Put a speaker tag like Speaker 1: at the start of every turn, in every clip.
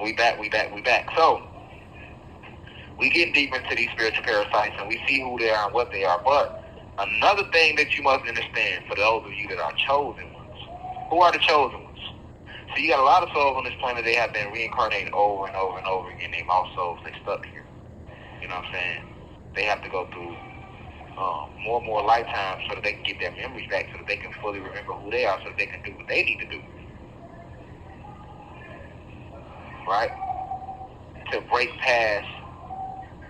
Speaker 1: We back. So, we get deep into these spiritual parasites and we see who they are and what they are. But another thing that you must understand for those of you that are chosen ones, who are the chosen ones? So you got a lot of souls on this planet, they have been reincarnated over and over and over again. They lost souls, they stuck here. You know what I'm saying? They have to go through more and more lifetimes so that they can get their memories back, so that they can fully remember who they are, so that they can do what they need to do. Right? To break past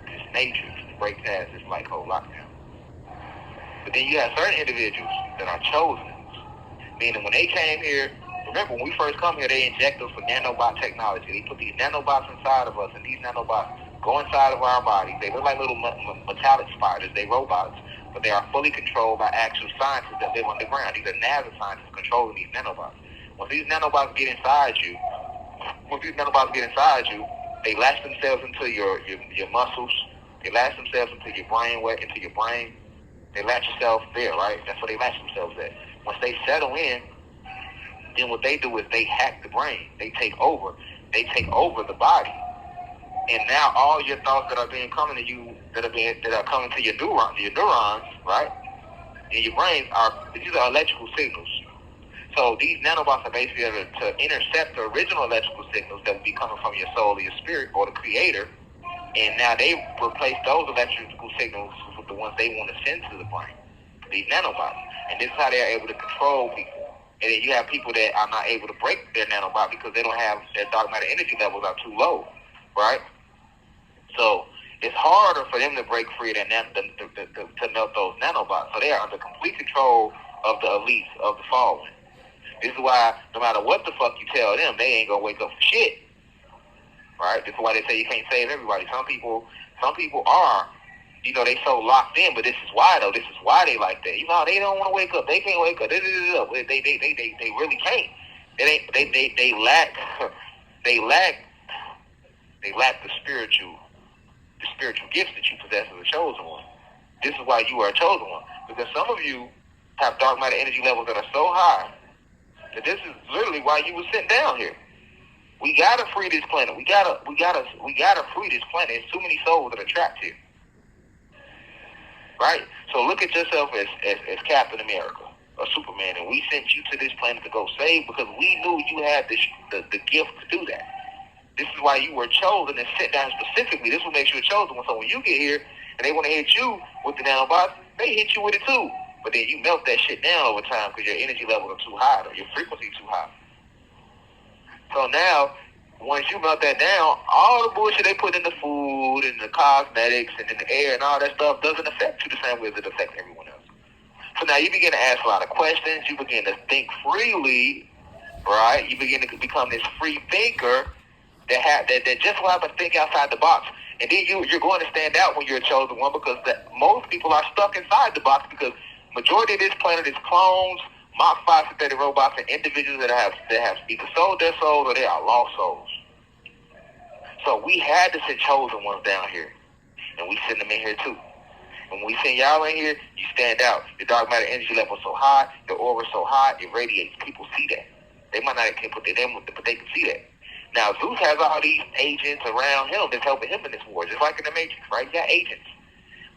Speaker 1: this nature, to break past this like whole lockdown. But then you have certain individuals that are chosen, meaning when they came here, remember when we first come here, they inject us with nanobot technology. They put these nanobots inside of us, and these nanobots go inside of our bodies. They look like little metallic spiders. They robots, but they are fully controlled by actual scientists that live underground. These are NASA scientists controlling these nanobots. Once these nanobots get inside you, they latch themselves into your muscles. They latch themselves into your brain. They latch themselves there, right? That's what they latch themselves at. Once they settle in, then what they do is they hack the brain. They take over the body. And now all your thoughts that are coming to you, that are coming to your neurons, right? In your brain these are electrical signals. So these nanobots are basically able to intercept the original electrical signals that would be coming from your soul or your spirit or the creator. And now they replace those electrical signals with the ones they want to send to the brain, these nanobots. And this is how they're able to control people. And then you have people that are not able to break their nanobot because they don't have their dark matter energy levels are too low, right? So it's harder for them to break free to melt those nanobots. So they are under complete control of the elites, of the fallen. This is why no matter what the fuck you tell them, they ain't gonna wake up for shit. Right? This is why they say you can't save everybody. Some people are, they so locked in, but this is why though. This is why they like that. They don't want to wake up. They can't wake up. They really can't. They lack the spiritual gifts that you possess as a chosen one. This is why you are a chosen one. Because some of you have dark matter energy levels that are so high that this is literally why you were sent down here. We gotta free this planet. We gotta free this planet. There's too many souls that are trapped here. Right? So look at yourself as Captain America or Superman, and we sent you to this planet to go save because we knew you had the gift to do that. This is why you were chosen and sent down specifically. This will make you a chosen one. So when you get here and they want to hit you with the nanobots, they hit you with it too. But then you melt that shit down over time because your energy levels are too high or your frequency is too high. So now, once you melt that down, all the bullshit they put in the food and the cosmetics and in the air and all that stuff doesn't affect you the same way as it affects everyone else. So now you begin to ask a lot of questions. You begin to think freely, right? You begin to become this free thinker that just will happen to think outside the box. And then you're going to stand out when you're a chosen one because most people are stuck inside the box because majority of this planet is clones, Mach 5 synthetic robots, and individuals that have either sold their souls or they are lost souls. So we had to send chosen ones down here, and we send them in here too. And when we send y'all in here, you stand out. Your dark matter energy level is so high, your aura is so high, it radiates. People see that. They might not can put their name with it, but they can see that. Now Zeus has all these agents around him that's helping him in this war, just like in the Matrix, right? He got agents.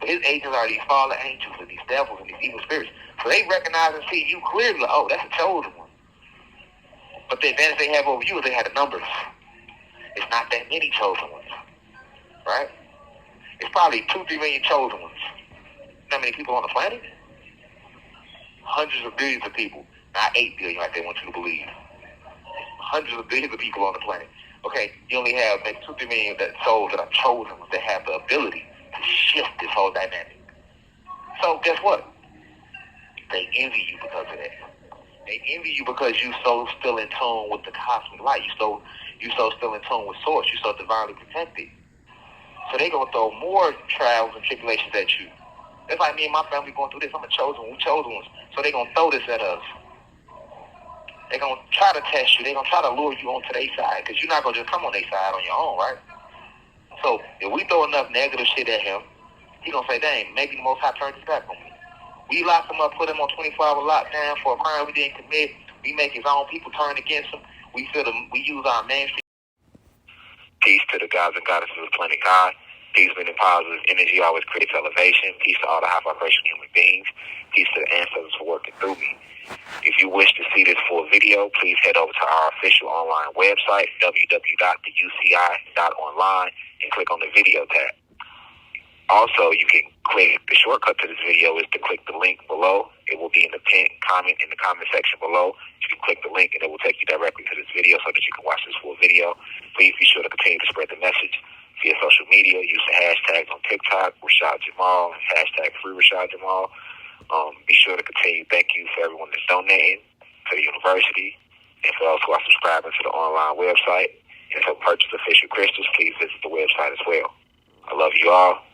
Speaker 1: But his agents are these fallen angels and these devils and these evil spirits. So they recognize and see you clearly, like, oh, that's a chosen one. But the advantage they have over you is they have the numbers. It's not that many chosen ones, right? It's probably 2-3 million chosen ones. You know how many people on the planet? Hundreds of billions of people. Not 8 billion like they want you to believe. Hundreds of billions of people on the planet. Okay, you only have maybe 2-3 million souls that are chosen ones that have the ability to shift this whole dynamic. So guess what? They envy you because of that. They envy you because you so still in tune with the cosmic light. You so still in tune with source. You so divinely protected. So they gonna throw more trials and tribulations at you. It's like me and my family going through this. I'm a chosen one. We chosen ones. So they gonna throw this at us. They gonna try to test you. They gonna try to lure you onto their side because you're not gonna just come on their side on your own, right? So if we throw enough negative shit at him, he gonna say, dang, maybe the Most High turned his back on me. We lock him up, put him on 24-hour lockdown for a crime we didn't commit. We make his own people turn against him. We use our mainstream. Peace to the gods and goddesses of the planet God. Peace, meaning positive energy always creates elevation. Peace to all the high vibration human beings. Peace to the ancestors for working through me. If you wish to see this full video, please head over to our official online website, www.theuci.online, and click on the video tab. Also, you can click, the shortcut to this video is to click the link below. It will be in the pinned comment in the comment section below. You can click the link and it will take you directly to this video so that you can watch this full video. Please be sure to continue to spread the message via social media. Use the hashtags on TikTok, Rashad Jamal, hashtag free Rashad Jamal. Be sure to continue. Thank you for everyone that's donating to the university and for those who are subscribing to the online website. And to purchase official crystals, please visit the website as well. I love you all.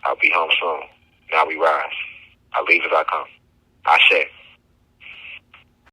Speaker 1: I'll be home soon. Now we rise. I leave as I come. Ashe.